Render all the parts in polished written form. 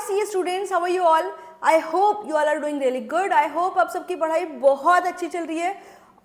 C students, how are you all? I hope you all are doing really good. I hope आप सबकी पढ़ाई बहुत अच्छी चल रही है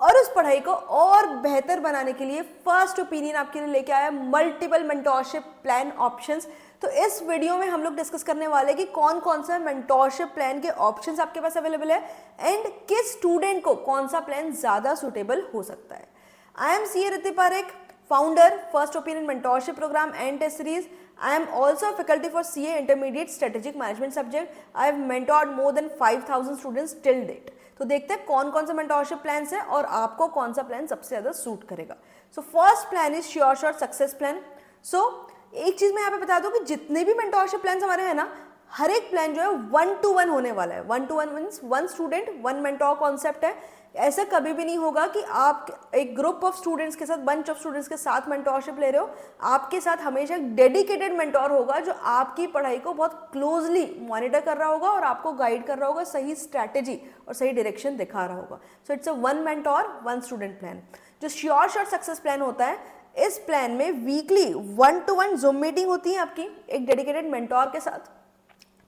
और उस पढ़ाई को और बेहतर बनाने के लिए फर्स्ट ओपिनियन आपके लिए लेके आया मल्टीपल मेंटोरशिप प्लान ऑप्शंस। तो इस वीडियो में हम लोग डिस्कस करने वाले हैं कि कौन कौन सा मेंटोरशिप प्लान के ऑप्शंस आपके पास अवेलेबल है एंड किस स्टूडेंट को कौन सा प्लान ज़्यादा सुटेबल हो सकता है। आई एम सी रिति Parekh, founder, First Opinion Mentorship Program and Test Series. I am also a faculty for CA Intermediate Strategic Management subject. I have mentored more than 5,000 students till date. तो देखते हैं कौन कौन सा मेंटोरशिप प्लान है और आपको कौन सा प्लान सबसे ज़्यादा सूट करेगा। So first plan is sure shot success plan. So एक चीज़ मैं यहाँ पे बता दूँ कि जितने भी मेंटोरशिप प्लान हमारे हैं ना, हर एक प्लान जो है 1-to-1 होने वाला है। 1-to-1 means 1 student 1 mentor concept है। ऐसा कभी भी नहीं होगा कि आप एक ग्रुप ऑफ स्टूडेंट्स के साथ, बंच ऑफ स्टूडेंट्स के साथ मेंटोरशिप ले रहे हो। आपके साथ हमेशा एक डेडिकेटेड मेंटोर होगा जो आपकी पढ़ाई को बहुत क्लोजली मॉनिटर कर रहा होगा और आपको गाइड कर रहा होगा, सही स्ट्रैटेजी और सही डायरेक्शन दिखा रहा होगा। So it's a 1 mentor 1 student plan. जो श्योर शॉर्ट सक्सेस प्लान होता है, इस प्लान में वीकली 1-to-1 जूम मीटिंग होती है आपकी एक डेडिकेटेड मेंटोर के साथ।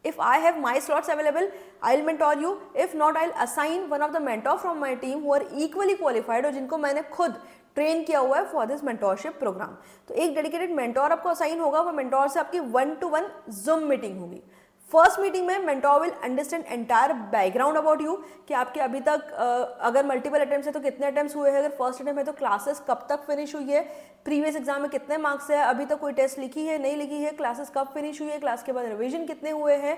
If I have my slots available, I'll mentor you. If not, I'll assign one of the mentor from my team who are equally qualified और जिनको मैंने खुद ट्रेन किया हुआ है फॉर दिस मेंटोरशिप प्रोग्राम। तो एक डेडिकेटेड मेंटोर आपको असाइन होगा, वो मेंटोर से आपकी 1-to-1 जूम मीटिंग होगी। फर्स्ट मीटिंग में mentor will understand entire background about you कि आपके अभी तक अगर मल्टीपल अटेम्प्ट्स है तो कितने अटेम्प्ट्स हुए हैं, अगर फर्स्ट अटेम्प्ट है तो क्लासेस कब तक फिनिश हुई है, प्रीवियस एग्जाम में कितने मार्क्स है, अभी तक कोई टेस्ट लिखी है नहीं लिखी है, क्लासेस कब फिनिश हुई है, क्लास के बाद रिविजन कितने हुए हैं,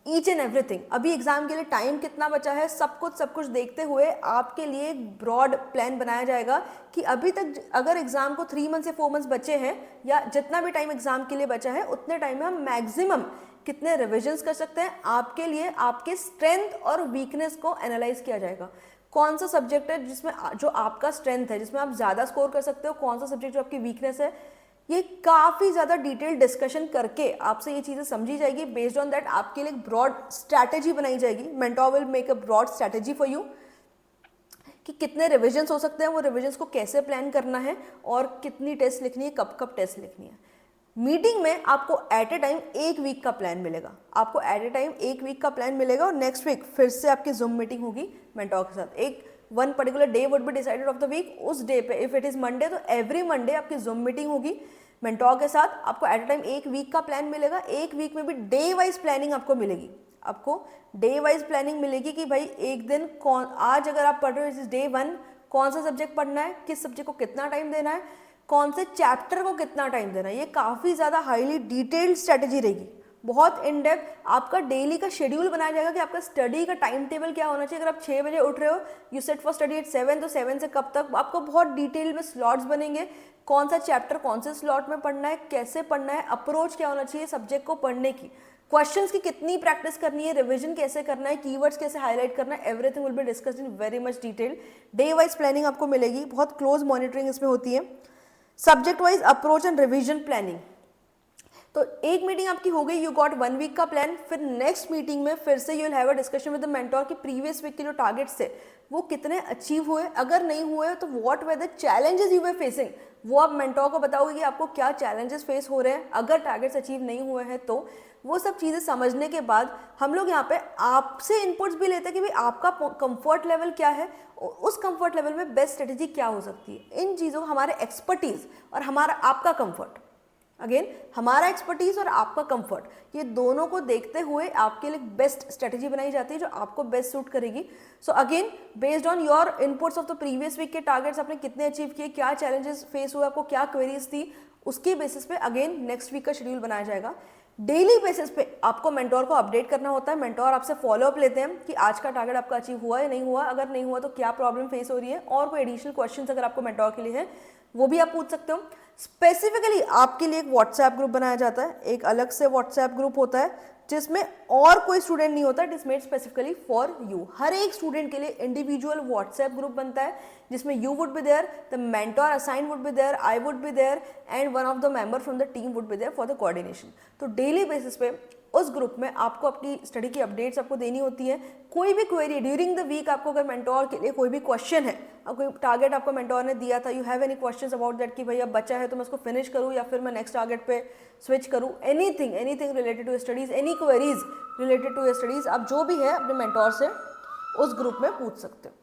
ईच एंड एवरीथिंग, अभी एग्जाम के लिए टाइम कितना बचा है, सब कुछ देखते हुए आपके लिए एक ब्रॉड प्लान बनाया जाएगा कि अभी तक अगर एग्जाम को 3 मंथ से 4 मंथ्स बचे हैं या जितना भी टाइम एग्जाम के लिए बचा है उतने टाइम में हम मैक्सिमम कितने रिविजन्स कर सकते हैं। आपके लिए आपके स्ट्रेंथ और वीकनेस को एनालाइज किया जाएगा। कौन सा सब्जेक्ट है जिसमें जो आपका स्ट्रेंथ है, जिसमें आप ज़्यादा स्कोर कर सकते हो, कौन सा सब्जेक्ट जो आपकी वीकनेस है, ये काफ़ी ज़्यादा डिटेल डिस्कशन करके आपसे ये चीज़ें समझी जाएगी। बेस्ड ऑन दैट आपके लिए एक ब्रॉड स्ट्रैटेजी बनाई जाएगी। Mentor will make a broad strategy for you कि कितने रिविजन्स हो सकते हैं, वो रिविजन्स को कैसे प्लान करना है और कितनी टेस्ट लिखनी है, कब कब टेस्ट लिखनी है। मीटिंग में आपको एट ए टाइम 1 वीक का प्लान मिलेगा। आपको एट ए टाइम 1 वीक का प्लान मिलेगा और नेक्स्ट वीक फिर से आपकी जूम मीटिंग होगी मेंटोर के साथ। एक 1 particular day would be decided of the week. उस डे पे इफ इट इज़ मंडे तो एवरी मंडे आपकी जूम मीटिंग होगी मेंटोर के साथ। आपको एट ए टाइम 1 वीक का प्लान मिलेगा। 1 वीक में भी डे वाइज प्लानिंग आपको मिलेगी। आपको डे वाइज प्लानिंग मिलेगी कि भाई एक दिन कौन, आज अगर आप पढ़ रहे हो डे 1 कौन सा सब्जेक्ट पढ़ना है, किस सब्जेक्ट को कितना टाइम देना है, कौन से चैप्टर को कितना टाइम देना है। ये काफ़ी ज़्यादा हाईली डिटेल्ड स्ट्रेटेजी रहेगी, बहुत इन डेप्थ। आपका डेली का शेड्यूल बनाया जाएगा कि आपका स्टडी का टाइम टेबल क्या होना चाहिए। अगर आप 6 बजे उठ रहे हो, you set for study eight 7, तो 7 से कब तक आपको बहुत डिटेल में स्लॉट्स बनेंगे। कौन सा चैप्टर कौन से स्लॉट में पढ़ना है, कैसे पढ़ना है, अप्रोच क्या होना चाहिए सब्जेक्ट को पढ़ने की, क्वेश्चंस की कितनी प्रैक्टिस करनी है, रिवीजन कैसे करना है, कीवर्ड्स कैसे हाईलाइट करना है, everything will be discussed in very much detail. Day wise planning आपको मिलेगी, बहुत क्लोज मॉनिटरिंग इसमें होती है। Subject wise approach and revision planning. तो एक मीटिंग आपकी हो गई, यू गॉट 1 वीक का प्लान। फिर नेक्स्ट मीटिंग में फिर से you will have a discussion with the mentor कि प्रीवियस वीक के जो टारगेट्स थे वो कितने अचीव हुए, अगर नहीं हुए तो what were the challenges you were facing, वो आप मेंटोर को बताओगे कि आपको क्या चैलेंजेस फेस हो रहे हैं। अगर टारगेट्स अचीव नहीं हुए हैं तो वो सब चीज़ें समझने के बाद हम लोग यहाँ पे आपसे इनपुट्स भी लेते हैं कि भाई आपका कंफर्ट लेवल क्या है, उस कंफर्ट लेवल में बेस्ट स्ट्रेटेजी क्या हो सकती है। इन चीज़ों को हमारे एक्सपर्टीज़ और हमारा आपका कंफर्ट, अगेन हमारा एक्सपर्टीज और आपका कंफर्ट, ये दोनों को देखते हुए आपके लिए बेस्ट स्ट्रेटेजी बनाई जाती है जो आपको बेस्ट सूट करेगी। So again based on your inputs of the previous week के टारगेट्स आपने कितने अचीव किए, क्या चैलेंजेस फेस हुए, आपको क्या क्वेरीज थी, उसके बेसिस पे अगेन नेक्स्ट वीक का शेड्यूल बनाया जाएगा। डेली बेसिस पे आपको मेंटोर को अपडेट करना होता है। मेंटोर आपसे फॉलोअप लेते हैं कि आज का टारगेट आपका अचीव हुआ या नहीं हुआ, अगर नहीं हुआ तो क्या प्रॉब्लम फेस हो रही है, और कोई एडिशनल क्वेश्चंस अगर आपको मेंटोर के लिए है वो भी आप पूछ सकते हो। स्पेसिफिकली आपके लिए एक व्हाट्सएप ग्रुप बनाया जाता है, एक अलग से व्हाट्सएप ग्रुप होता है जिसमें और कोई स्टूडेंट नहीं होता, it is made specifically for you. हर एक स्टूडेंट के लिए इंडिविजुअल व्हाट्सएप ग्रुप बनता है जिसमें you would be there, the mentor assign would be there, I would be there and one of the member from the team would be there for the coordination. तो daily basis पे उस group में आपको अपनी study की updates आपको देनी होती है। कोई भी क्वेरी ड्यूरिंग द वीक आपको अगर मेंटोर के लिए कोई भी क्वेश्चन है, कोई टारगेट आपको मेंटोर ने दिया था, you have any questions about that कि भैया बचा है तो मैं उसको फिनिश करूँ या फिर मैं नेक्स्ट टारगेट पे स्विच करूँ, anything related to studies, any queries related to studies, आप जो भी है अपने मेंटोर से उस ग्रुप में पूछ सकते हो।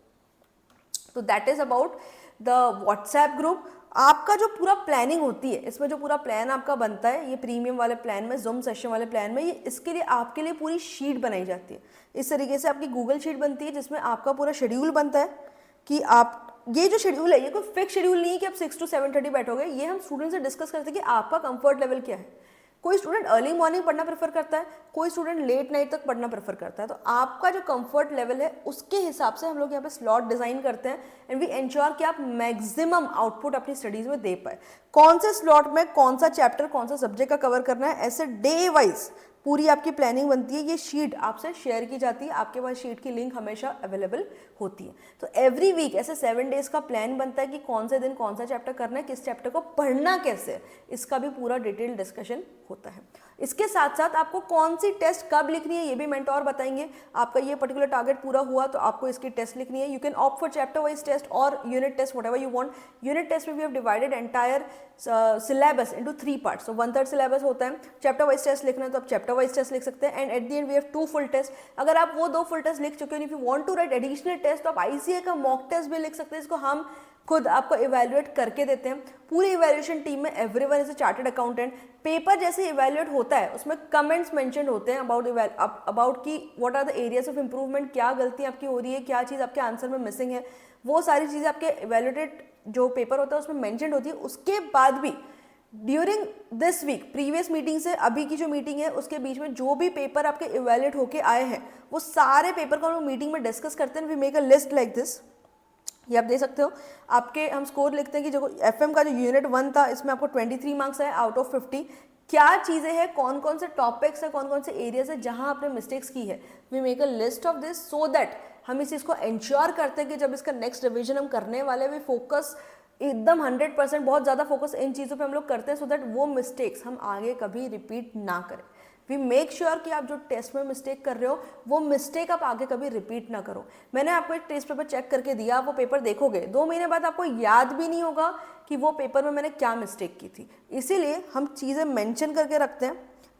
तो that is about the WhatsApp group. आपका जो पूरा प्लानिंग होती है, इसमें जो पूरा प्लान आपका बनता है, ये प्रीमियम वाले प्लान में, जूम सेशन वाले प्लान में, ये इसके लिए आपके लिए पूरी शीट बनाई जाती है। इस तरीके से आपकी गूगल शीट बनती है जिसमें आपका पूरा शेड्यूल बनता है कि आप, ये जो शेड्यूल है ये कोई फिक्स शेड्यूल नहीं है कि आप 6 to 7:30 बैठोगे। ये हम स्टूडेंट से डिस्कस करते हैं कि आपका कंफर्ट लेवल क्या है। कोई स्टूडेंट अर्ली मॉर्निंग पढ़ना प्रेफर करता है, कोई स्टूडेंट लेट नाइट तक पढ़ना प्रेफर करता है। तो आपका जो कंफर्ट लेवल है उसके हिसाब से हम लोग यहाँ पे स्लॉट डिजाइन करते हैं एंड वी एंश्योर कि आप मैक्सिमम आउटपुट अपनी स्टडीज में दे पाए। कौन से स्लॉट में कौन सा चैप्टर कौन सा सब्जेक्ट का कवर करना है, ऐसे डे वाइज पूरी आपकी प्लानिंग बनती है। ये शीट आपसे शेयर की जाती है, आपके पास शीट की लिंक हमेशा अवेलेबल होती है। तो एवरी वीक ऐसे 7 डेज का प्लान बनता है कि कौन से दिन कौन सा चैप्टर करना है, किस चैप्टर को पढ़ना कैसे है, इसका भी पूरा डिटेल डिस्कशन होता है। इसके साथ साथ आपको कौन सी टेस्ट कब लिखनी है ये भी मेंटोर बताएंगे। आपका ये पर्टिकुलर टारगेट पूरा हुआ तो आपको इसकी टेस्ट लिखनी है। You can opt for chapter wise test और unit test, whatever you want. Unit test में we have divided entire syllabus into 3 parts. So 1/3 syllabus होता है। चैप्टर वाइज टेस्ट लिखना है तो आप चैप्टर वाइज टेस्ट लिख सकते हैं and at the end we have 2 full test. अगर आप वो 2 फुल टेस्ट लिख चुके हैं, if you want to write additional test तो आप आईसीए का मॉक टेस्ट भी लिख सकते हैं। इसको हम खुद आपको इवैल्यूएट करके देते हैं। पूरी इवैल्यूएशन टीम में everyone is a chartered accountant. Paper जैसे इवैल्यूएट होता है उसमें कमेंट्स मेंशन होते हैं अबाउट की what are the areas of improvement, क्या गलती आपकी हो रही है, क्या चीज़ आपके आंसर में मिसिंग है, वो सारी चीज़ें आपके इवैल्यूएटेड जो पेपर होता है उसमें मेंशन होती है। उसके बाद भी during this week, previous meeting से अभी की जो मीटिंग है उसके बीच में जो भी पेपर आपके इवैल्यूएट होके आए हैं वो सारे पेपर को हम लोग मीटिंग में डिस्कस करते हैं। We make a list like this. ये आप देख सकते हो, आपके हम स्कोर लिखते हैं कि जो एफएम का जो यूनिट 1 था इसमें आपको 23 मार्क्स है आउट ऑफ 50। क्या चीज़ें हैं, कौन कौन से टॉपिक्स है, कौन कौन से एरियाज है जहां आपने मिस्टेक्स की है। We make a list of this so that हम इस चीज़ को इंश्योर करते हैं कि जब इसका नेक्स्ट रिविजन हम करने वाले वी फोकस एकदम 100% बहुत ज़्यादा फोकस इन चीज़ों पे हम लोग करते हैं सो दैट वो मिस्टेक्स हम आगे कभी रिपीट ना करें। वी मेक श्योर कि आप जो टेस्ट में मिस्टेक कर रहे हो वो मिस्टेक आप आगे कभी रिपीट ना करो। मैंने आपको एक टेस्ट पेपर चेक करके दिया, आप वो पेपर देखोगे 2 महीने बाद आपको याद भी नहीं होगा कि वो पेपर में मैंने क्या मिस्टेक की थी। इसीलिए हम चीज़ें मेंशन करके रखते हैं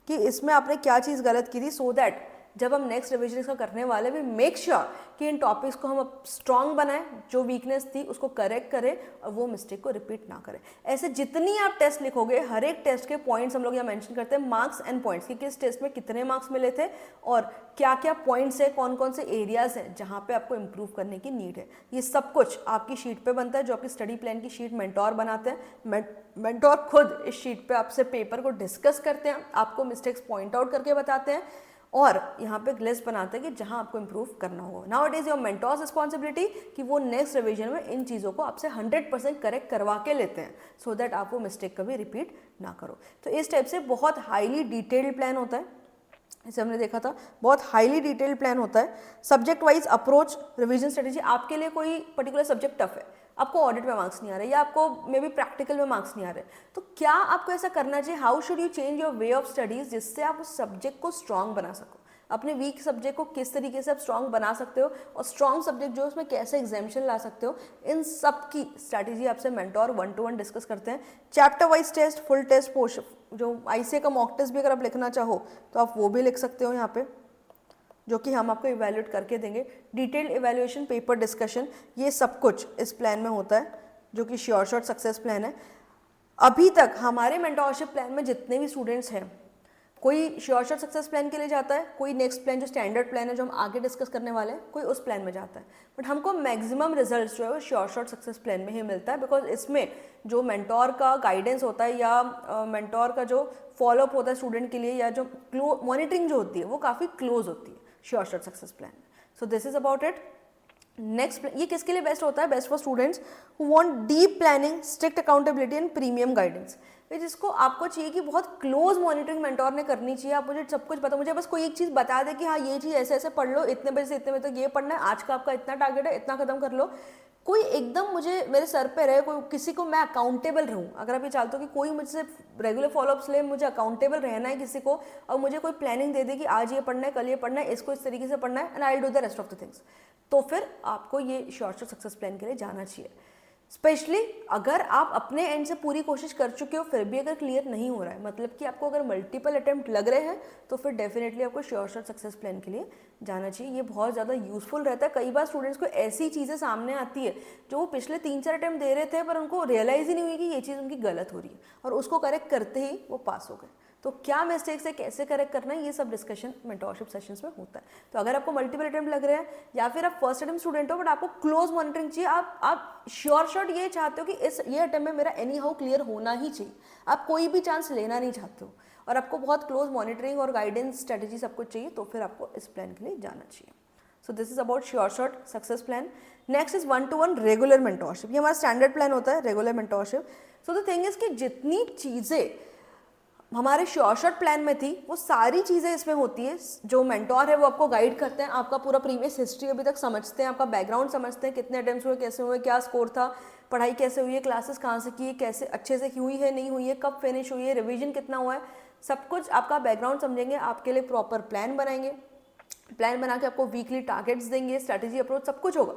कि इसमें आपने क्या चीज़ गलत की थी सो दैट जब हम नेक्स्ट रिविजन इसका करने वाले वी मेक श्योर कि इन टॉपिक्स को हम स्ट्रॉन्ग बनाएं, जो वीकनेस थी उसको करेक्ट करें और वो मिस्टेक को रिपीट ना करें। ऐसे जितनी आप टेस्ट लिखोगे हर एक टेस्ट के पॉइंट्स हम लोग यहाँ मेंशन करते हैं, मार्क्स एंड पॉइंट्स कि किस टेस्ट में कितने मार्क्स मिले थे और क्या क्या पॉइंट्स है, कौन कौन से एरियाज हैं जहाँ पे आपको इंप्रूव करने की नीड है। ये सब कुछ आपकी शीट पे बनता है, जो आपकी स्टडी प्लान की शीट मेंटोर बनाते हैं। मेंटोर खुद इस शीट पे आपसे पेपर को डिस्कस करते हैं, आपको मिस्टेक्स पॉइंट आउट करके बताते हैं और यहाँ पे लिस्ट बनाते हैं कि जहाँ आपको इंप्रूव करना होगा। Now it is your mentors responsibility कि वो नेक्स्ट रिवीजन में इन चीज़ों को आपसे 100% करेक्ट करवा के लेते हैं सो दैट आप वो मिस्टेक कभी रिपीट ना करो। तो इस टाइप से बहुत हाईली डिटेल्ड प्लान होता है, जैसे हमने देखा था बहुत हाईली डिटेल्ड प्लान होता है। Subject wise approach revision strategy, आपके लिए कोई पर्टिकुलर सब्जेक्ट टफ है, आपको ऑडिट में मार्क्स नहीं आ रहे या आपको मे बी प्रैक्टिकल में मार्क्स नहीं आ रहे, तो क्या आपको ऐसा करना चाहिए, how should you change your way of studies जिससे आप उस सब्जेक्ट को स्ट्रॉन्ग बना सको। अपने वीक सब्जेक्ट को किस तरीके से आप स्ट्रॉन्ग बना सकते हो और स्ट्रॉन्ग सब्जेक्ट जो है उसमें कैसे एग्जामिशन ला सकते हो, इन सब की स्ट्रैटेजी आपसे मेंटोर 1-to-1 डिस्कस करते हैं। Chapter wise test, full test, portion, जो आईसीए का मॉक टेस्ट भी अगर आप लिखना चाहो तो आप वो भी लिख सकते हो यहाँ पे, जो कि हम आपको इवैल्यूएट करके देंगे। डिटेल्ड इवैल्यूएशन, पेपर डिस्कशन, ये सब कुछ इस प्लान में होता है जो कि श्योर शॉट सक्सेस प्लान है। अभी तक हमारे मेंटोरशिप प्लान में जितने भी स्टूडेंट्स हैं, कोई श्योर शॉट सक्सेस प्लान के लिए जाता है, कोई नेक्स्ट प्लान जो स्टैंडर्ड प्लान है जो हम आगे डिस्कस करने वाले हैं, कोई उस प्लान में जाता है, बट हमको मैक्सिमम रिजल्ट्स जो है वो श्योर शॉट सक्सेस प्लान में ही मिलता है। बिकॉज इसमें जो मेंटोर का गाइडेंस होता है या मेंटोर का जो फॉलोअप होता है स्टूडेंट के लिए या जो मॉनिटरिंग जो होती है वो काफ़ी क्लोज होती है sure shot success plan. So this is about it. Next, ये किसके लिए बेस्ट होता है? Best for students who want deep planning, strict accountability and premium guidance. जिसको आपको चाहिए कि बहुत क्लोज मॉनिटरिंग मेंटोर ने करनी चाहिए। आप मुझे सब कुछ पता, मुझे बस कोई एक चीज़ बता दे कि हाँ ये चीज़ ऐसे ऐसे पढ़ लो, इतने बजे से इतने बजे तक ये पढ़ना है, आज का आपका इतना टारगेट है, इतना खत्म कर लो। कोई एकदम मुझे मेरे सर पे रहे, कोई किसी को मैं अकाउंटेबल रहूँ। अगर आप ये चाहते हो कि कोई मुझसे रेगुलर फॉलोअप्स ले, मुझे अकाउंटेबल रहना है किसी को, और मुझे कोई प्लानिंग दे दे कि आज ये पढ़ना है, कल ये पढ़ना है, इसको इस तरीके से पढ़ना है, and I do the rest of the things, तो फिर आपको ये शॉर्ट सक्सेस प्लान के लिए जाना चाहिए। स्पेशली अगर आप अपने एंड से पूरी कोशिश कर चुके हो फिर भी अगर क्लियर नहीं हो रहा है, मतलब कि आपको अगर मल्टीपल अटेम्प्ट लग रहे हैं, तो फिर डेफिनेटली आपको श्योर शॉट सक्सेस प्लान के लिए जाना चाहिए। ये बहुत ज़्यादा यूजफुल रहता है। कई बार स्टूडेंट्स को ऐसी चीज़ें सामने आती है जो वो पिछले 3-4 अटेम्प्ट दे रहे थे, पर उनको रियलाइज़ ही नहीं हुई कि ये चीज़ उनकी गलत हो रही है, और उसको करेक्ट करते ही वो पास हो गए। तो क्या मिस्टेक्स है, कैसे करेक्ट करना है, ये सब डिस्कशन मेंटोरशिप सेशंस में होता है। तो अगर आपको मल्टीपल अटेम्प्ट लग रहे हैं, या फिर आप फर्स्ट अटेम्प्ट स्टूडेंट हो बट आपको क्लोज मॉनिटरिंग चाहिए, आप श्योर शॉट ये चाहते हो कि ये अटेम्प्ट में मेरा एनी हाउ क्लियर होना ही चाहिए, आप कोई भी चांस लेना नहीं चाहते हो, और आपको बहुत क्लोज मॉनिटरिंग और गाइडेंस स्ट्रेटेजी सब कुछ चाहिए, तो फिर आपको इस प्लान के लिए जाना चाहिए। So this is about sure shot success plan. Next is 1-to-1 regular mentorship. ये हमारा स्टैंडर्ड प्लान होता है, regular mentorship. So the thing is कि जितनी चीज़ें हमारे श्योर शॉट प्लान में थी वो सारी चीज़ें इसमें होती है। जो मेंटोर है वो आपको गाइड करते हैं, आपका पूरा प्रीवियस हिस्ट्री अभी तक समझते हैं, आपका बैकग्राउंड समझते हैं, कितने अटेम्प्ट्स हुए, कैसे हुए, क्या स्कोर था, पढ़ाई कैसे हुई है, क्लासेस कहाँ से की है, कैसे अच्छे से हुई है नहीं हुई है, कब फिनिश हुई है, रिविजन कितना हुआ है, सब कुछ आपका बैकग्राउंड समझेंगे, आपके लिए प्रॉपर प्लान बनाएंगे, प्लान बना के आपको वीकली टारगेट्स देंगे, स्ट्रैटेजी अप्रोच सब कुछ होगा।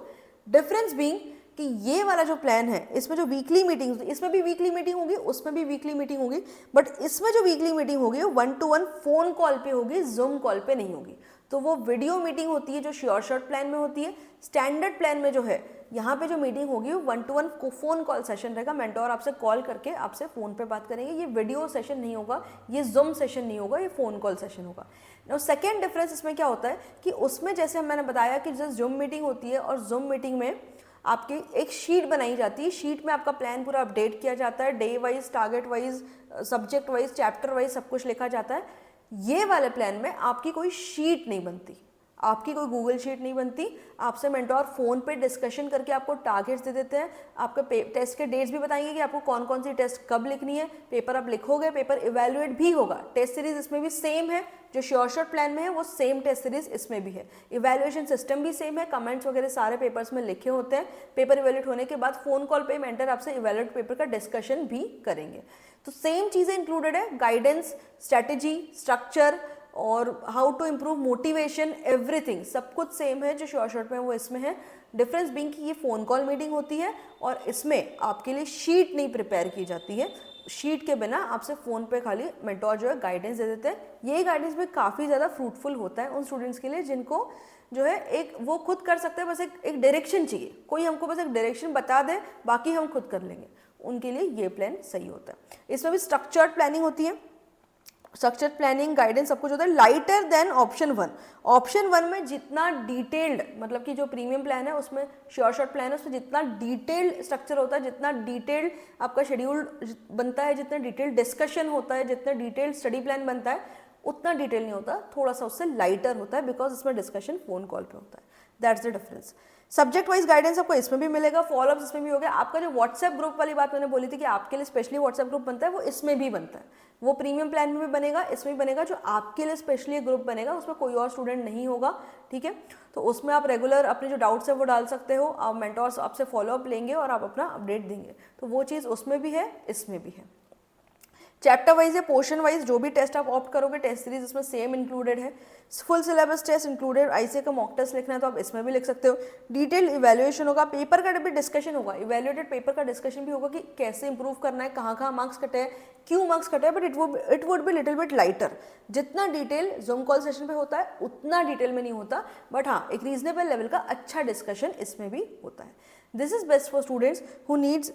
डिफरेंस बीइंग कि ये वाला जो प्लान है इसमें जो वीकली मीटिंग, इसमें भी वीकली मीटिंग होगी, उसमें भी वीकली मीटिंग होगी, बट इसमें जो वीकली मीटिंग होगी वो 1-to-1 फोन कॉल पे होगी, जूम कॉल पे नहीं होगी। तो वो वीडियो मीटिंग होती है जो श्योर शॉट प्लान में होती है। स्टैंडर्ड प्लान में जो है यहाँ पे जो मीटिंग होगी वो 1-to-1 फोन कॉल सेशन रहेगा। मेंटोर आपसे कॉल करके आपसे फोन पे बात करेंगे। ये वीडियो सेशन नहीं होगा, ये जूम सेशन नहीं होगा, ये फोन कॉल सेशन होगा। और सेकेंड डिफरेंस इसमें क्या होता है कि उसमें जैसे मैंने बताया कि जैसे जूम मीटिंग होती है, और जूम मीटिंग में आपकी एक शीट बनाई जाती है, शीट में आपका प्लान पूरा अपडेट किया जाता है, day wise, target wise, subject wise, chapter wise सब कुछ लिखा जाता है। ये वाले प्लान में आपकी कोई शीट नहीं बनती, आपकी कोई गूगल शीट नहीं बनती। आपसे मेंटोर फोन पे डिस्कशन करके आपको टारगेट्स दे देते हैं, आपके टेस्ट के डेट्स भी बताएंगे कि आपको कौन कौन सी टेस्ट कब लिखनी है, पेपर आप लिखोगे, पेपर इवेल्युएट भी होगा। टेस्ट सीरीज इसमें भी सेम है, जो श्योर शॉट प्लान में है वो सेम टेस्ट सीरीज इसमें भी है। इवेल्युएशन सिस्टम भी सेम है, कमेंट्स वगैरह सारे पेपर्स में लिखे होते हैं। पेपर इवेल्युएट होने के बाद फोन कॉल पे मेंटर आपसे इवेल्युएट पेपर का डिस्कशन भी करेंगे। तो सेम चीज़ें इंक्लूडेड है, गाइडेंस, स्ट्रैटेजी, स्ट्रक्चर और how to improve motivation, everything सब कुछ सेम है जो श्योर शॉट में वो इसमें है। डिफरेंस बीइंग कि ये फ़ोन कॉल मीटिंग होती है और इसमें आपके लिए शीट नहीं प्रिपेयर की जाती है। शीट के बिना आपसे फ़ोन पे खाली मेंटोर जो है गाइडेंस दे देते हैं। ये गाइडेंस भी काफ़ी ज़्यादा फ्रूटफुल होता है उन स्टूडेंट्स के लिए जिनको जो है एक वो खुद कर सकते हैं, बस एक डायरेक्शन चाहिए, कोई हमको बस एक डायरेक्शन बता दे, बाकी हम खुद कर लेंगे, उनके लिए ये प्लान सही होता है। इसमें भी स्ट्रक्चर्ड प्लानिंग होती है, स्ट्रक्चर्ड प्लानिंग, गाइडेंस सब कुछ होता है। Lighter than option 1। ऑप्शन 1 में जितना डिटेल्ड, मतलब कि जो प्रीमियम प्लान है उसमें, श्योर शॉट प्लान है उसमें जितना डिटेल्ड स्ट्रक्चर होता है, जितना डिटेल्ड आपका शेड्यूल बनता है, जितना डिटेल्ड डिस्कशन होता है, जितना डिटेल्ड स्टडी प्लान बनता है, उतना डिटेल नहीं होता, थोड़ा सा उससे लाइटर होता है, बिकॉज इसमें डिस्कशन फोन कॉल पे होता है। That's the difference. Subject wise guidance आपको इसमें भी मिलेगा, फॉलोअप्स इसमें भी हो गया। आपका जो व्हाट्सएप ग्रुप वाली बात मैंने बोली थी कि आपके लिए स्पेशली व्हाट्सएप ग्रुप बनता है, वो इसमें भी बनता है, वो प्रीमियम प्लान में भी बनेगा, इसमें भी बनेगा। जो आपके लिए स्पेशली ग्रुप बनेगा उसमें कोई और स्टूडेंट नहीं होगा, ठीक है। तो उसमें आप रेगुलर अपने जो डाउट्स है वो डाल सकते हो, आप मेंटोर्स आपसे फॉलोअप लेंगे और आप अपना अपडेट देंगे, तो वो चीज़ उसमें भी है, इसमें भी है। चैप्टर वाइज या पोर्शन वाइज जो भी टेस्ट आप ऑप्ट करोगे, टेस्ट सीरीज इसमें सेम इंक्लूडेड है। Full syllabus test included, ICA का मॉक टेस्ट लिखना है तो आप इसमें भी लिख सकते हो। डिटेल इवैल्यूएशन होगा, पेपर का भी डिस्कशन होगा, इवैल्यूएटेड पेपर का डिस्कशन भी होगा कि कैसे इंप्रूव करना है, कहाँ कहाँ मार्क्स कटे हैं, क्यों मार्क्स कटे हैं, but it would be little bit lighter. जितना डिटेल जूम कॉल सेशन पे होता है उतना डिटेल में नहीं होता, बट हाँ एक रीजनेबल लेवल का अच्छा डिस्कशन इसमें भी होता है। This is best for students who needs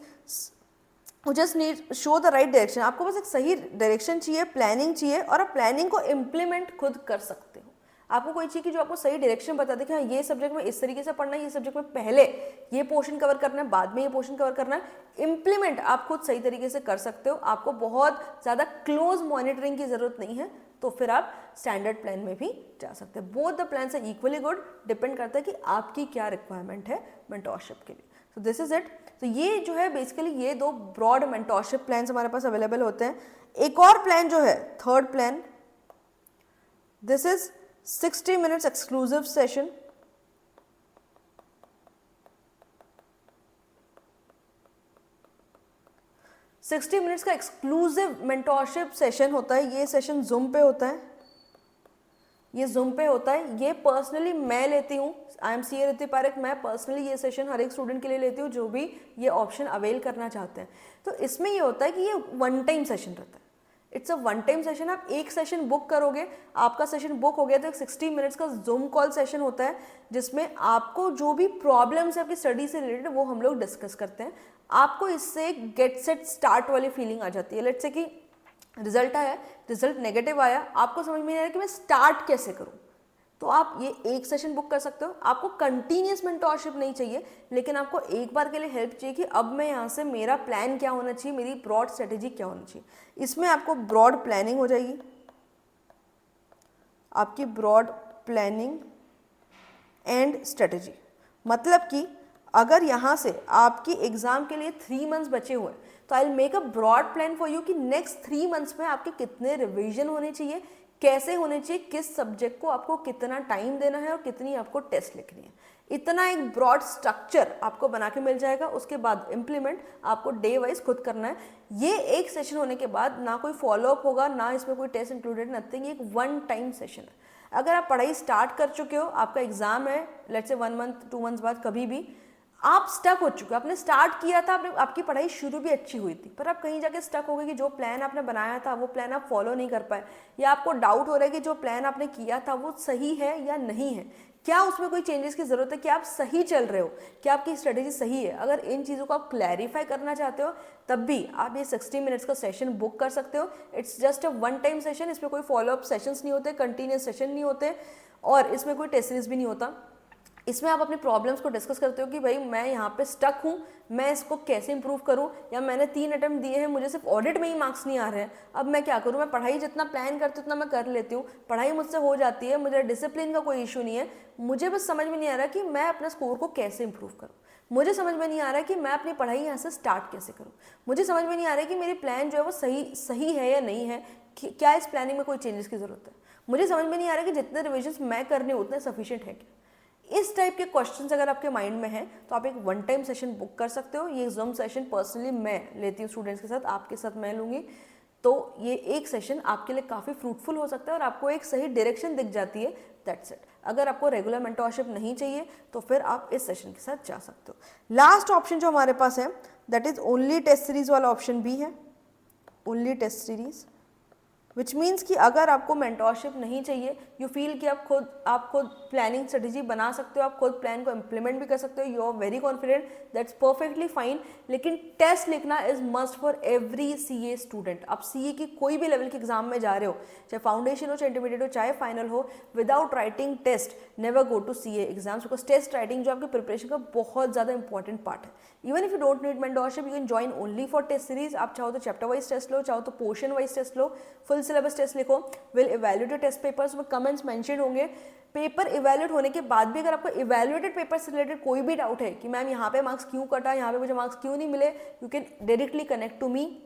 just need show the right direction. आपको बस एक सही डायरेक्शन चाहिए, प्लानिंग चाहिए, और आप प्लानिंग को इम्प्लीमेंट खुद कर सकते हो। आपको कोई चाहिए कि जो आपको सही डायरेक्शन बता दे कि हाँ ये सब्जेक्ट में इस तरीके से पढ़ना है, ये सब्जेक्ट में पहले ये पोर्शन कवर करना है, बाद में ये पोर्शन कवर करना है। इम्प्लीमेंट आप खुद सही तरीके से कर सकते हो, आपको बहुत ज़्यादा क्लोज मॉनिटरिंग की ज़रूरत नहीं है, तो फिर आप स्टैंडर्ड प्लान में भी जा सकते हैं। Both the plans are equally good, depend करता है कि आपकी क्या रिक्वायरमेंट है मेंटोरशिप के लिए। तो दिस इज इट। तो ये जो है बेसिकली ये दो ब्रॉड मेंटोरशिप प्लान्स हमारे पास अवेलेबल होते हैं। एक और प्लान जो है third plan, this is 60 minutes exclusive session. 60 minutes का एक्सक्लूसिव मेंटोरशिप सेशन होता है। ये सेशन जूम पे होता है, ये जूम पे होता है। ये पर्सनली मैं लेती हूँ, I am C Riddhi Parekh, मैं पर्सनली ये सेशन हर एक स्टूडेंट के लिए लेती हूँ जो भी ये ऑप्शन अवेल करना चाहते हैं। तो इसमें ये होता है कि ये वन टाइम सेशन रहता है, it's a one time session. आप एक सेशन बुक करोगे, आपका सेशन बुक हो गया तो एक 60 मिनट्स का जूम कॉल सेशन होता है जिसमें आपको जो भी प्रॉब्लम्स है आपकी स्टडी से रिलेटेड वो हम लोग डिस्कस करते हैं। आपको इससे गेट सेट स्टार्ट वाली फीलिंग आ जाती है। लेट्स से कि रिजल्ट आया, रिजल्ट नेगेटिव आया, आपको समझ में नहीं आ रहा कि मैं स्टार्ट कैसे करूं, तो आप ये एक सेशन बुक कर सकते हो। आपको कंटिन्यूस मेंटोरशिप नहीं चाहिए, लेकिन आपको एक बार के लिए हेल्प चाहिए कि अब मैं यहाँ से मेरा प्लान क्या होना चाहिए, मेरी ब्रॉड स्ट्रेटेजी क्या होनी चाहिए। इसमें आपको ब्रॉड प्लानिंग हो जाएगी, आपकी ब्रॉड प्लानिंग एंड स्ट्रेटेजी। मतलब कि अगर यहाँ से आपकी एग्जाम के लिए 3 मंथ्स बचे हुए हैं तो I will make a broad plan for you कि नेक्स्ट 3 मंथ्स में आपके कितने रिवीजन होने चाहिए, कैसे होने चाहिए, किस सब्जेक्ट को आपको कितना टाइम देना है और कितनी आपको टेस्ट लिखनी है। इतना एक ब्रॉड स्ट्रक्चर आपको बना के मिल जाएगा। उसके बाद इम्प्लीमेंट आपको डे वाइज खुद करना है। ये एक सेशन होने के बाद ना कोई फॉलोअप होगा, ना इसमें कोई टेस्ट इंक्लूडेड, नथिंग। एक वन टाइम सेशन है। अगर आप पढ़ाई स्टार्ट कर चुके हो, आपका एग्जाम है लेट्स से 1 मंथ 2 मंथ्स बाद, कभी भी आप स्टक हो चुके हो, आपने स्टार्ट किया था, आपकी पढ़ाई शुरू भी अच्छी हुई थी, पर आप कहीं जाके स्टक हो गए कि जो प्लान आपने बनाया था वो प्लान आप फॉलो नहीं कर पाए, या आपको डाउट हो रहा है कि जो प्लान आपने किया था वो सही है या नहीं है, क्या उसमें कोई चेंजेस की जरूरत है, क्या आप सही चल रहे हो, क्या आपकी स्ट्रेटेजी सही है। अगर इन चीज़ों को आप क्लैरिफाई करना चाहते हो तब भी आप ये 60 मिनट्स का सेशन बुक कर सकते हो। It's just a one time session, इसमें कोई फॉलोअप सेशंस नहीं होते, कंटिन्यूस सेशन नहीं होते, और इसमें कोई टेस्ट सीरीज भी नहीं होता। इसमें आप अपनी प्रॉब्लम्स को डिस्कस करते हो कि भाई मैं यहाँ पे स्टक हूँ, मैं इसको कैसे इंप्रूव करूँ, या मैंने 3 अटेम्प्ट दिए हैं, मुझे सिर्फ ऑडिट में ही मार्क्स नहीं आ रहे हैं, अब मैं क्या करूँ। मैं पढ़ाई जितना प्लान करती हूँ उतना मैं कर लेती हूँ, पढ़ाई मुझसे हो जाती है, मुझे डिसिप्लिन का कोई इशू नहीं है, मुझे बस समझ में नहीं आ रहा कि मैं अपने स्कोर को कैसे इंप्रूव करूँ, मुझे समझ में नहीं आ रहा है कि मैं अपनी पढ़ाई यहाँ से स्टार्ट कैसे करूँ, मुझे समझ में नहीं आ रहा है कि मेरी प्लान जो है वो सही है या नहीं है, क्या इस प्लानिंग में कोई चेंजेस की जरूरत है, मुझे समझ में नहीं आ रहा है कि जितने रिविजन्स मैं करने उतने सफिशिएंट है क्या। इस टाइप के क्वेश्चंस अगर आपके माइंड में हैं तो आप एक वन टाइम सेशन बुक कर सकते हो। ये जूम सेशन पर्सनली मैं लेती हूँ स्टूडेंट्स के साथ, आपके साथ मैं लूँगी, तो ये एक सेशन आपके लिए काफ़ी फ्रूटफुल हो सकता है और आपको एक सही डायरेक्शन दिख जाती है। That's it. अगर आपको रेगुलर मेंटोरशिप नहीं चाहिए तो फिर आप इस सेशन के साथ जा सकते हो। लास्ट ऑप्शन जो हमारे पास है that is only test series वाला ऑप्शन भी है, only test series, which means कि अगर आपको मेंटोरशिप नहीं चाहिए, यू फील कि आप खुद प्लानिंग स्ट्रेटेजी बना सकते हो, आप खुद प्लान को इम्प्लीमेंट भी कर सकते हो, you are very confident, that's perfectly fine, लेकिन टेस्ट लिखना is must for every CA student. आप सीए की कोई भी लेवल के एग्जाम में जा रहे हो, चाहे फाउंडेशन हो, चाहे इंटरमीडिएट हो, चाहे फाइनल हो, without writing test never go to CA exams, because test writing जो आपकी प्रिपरेशन का बहुत ज़्यादा इंपॉर्टेंट पार्ट है। Even if you don't need mentorship, you can join only for test series. आप चाहो तो चैप्टर वाइज टेस्ट लो, चाहो तो पोर्शन वाइज टेस्ट लो, फुल सिलेबस टेस्ट लिखो, will evaluate your test papers में कमेंट्स मेंशन होंगे। पेपर इवैल्यूएट होने के बाद भी अगर आपको इवैल्यूएटेड पेपर से रिलेटेड कोई भी डाउट है कि मैम यहाँ पे मार्क्स क्यों कटा, यहाँ पे मुझे मार्क्स क्यों नहीं मिले, you can directly connect to me.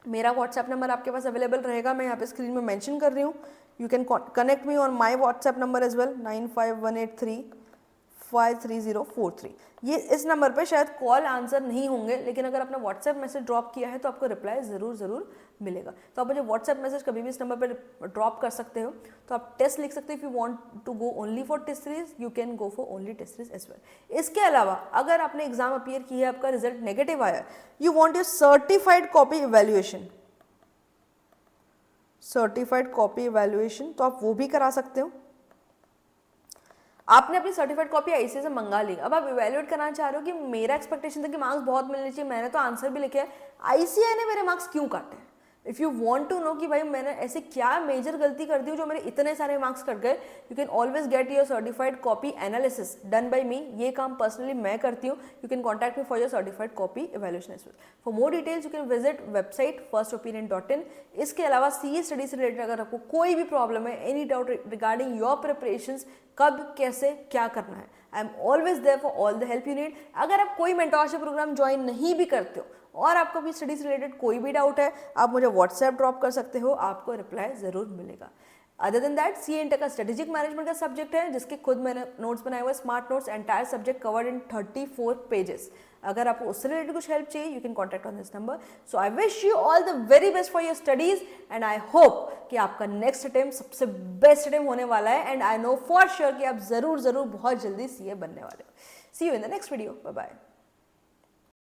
मेरा व्हाट्सएप नंबर आपके पास अवेलेबल रहेगा, मैं यहाँ पे स्क्रीन में मेंशन कर रही हूँ। You can connect me on my WhatsApp number as well 9518353043। ये इस नंबर पे शायद कॉल आंसर नहीं होंगे, लेकिन अगर आपने व्हाट्सएप मैसेज ड्रॉप किया है तो आपको रिप्लाई ज़रूर मिलेगा। तो आप मुझे व्हाट्सएप मैसेज कभी भी इस नंबर पर ड्रॉप कर सकते हो। तो आप टेस्ट लिख सकते हो, if you want to go only for test series you can go for only test series as well. इसके अलावा अगर आपने एग्जाम अपीयर की है, आपका रिजल्ट नेगेटिव आया, you want your certified copy evaluation, certified copy evaluation, तो आप वो भी करा सकते हो। आपने अपनी सर्टिफाइड कॉपी आईसीए से मंगा ली, अब आप इवैल्यूएट करना चाह रहे हो कि मेरा एक्सपेक्टेशन था कि मार्क्स बहुत मिलने चाहिए, मैंने तो आंसर भी लिखे हैं, आईसीए ने मेरे मार्क्स क्यों काटे। If you want to know कि भाई मैंने ऐसे क्या मेजर गलती कर दी जो मेरे इतने सारे मार्क्स कट गए, you can always get your certified copy analysis done by me. ये काम पर्सनली मैं करती हूँ। You can contact me for your certified copy evaluation as well. For more details you can visit website firstopinion.in। इसके अलावा CA study से related अगर आपको कोई भी प्रॉब्लम है, any doubt regarding your preparations, कब कैसे क्या करना है, I am always there for all the help you need. अगर आप कोई मेंटोरशिप प्रोग्राम ज्वाइन नहीं भी करते हो और आपको भी स्टडी से रिलेटेड कोई भी डाउट है, आप मुझे व्हाट्सएप ड्रॉप कर सकते हो, आपको रिप्लाई ज़रूर मिलेगा। Other than that, CA inter का स्ट्रेटेजिक मैनेजमेंट का सब्जेक्ट है जिसके खुद मैंने नोट्स बनाए हुए, smart notes, entire subject covered in 34 pages. अगर आपको उससे रिलेटेड कुछ हेल्प चाहिए you can contact on this number. So I wish you all the very best for your studies and I hope कि आपका नेक्स्ट अटेम्प्ट सबसे best attempt होने वाला है and I know for sure कि आप जरूर बहुत जल्दी सीए बनने वाले हो. See you in the next video. Bye bye.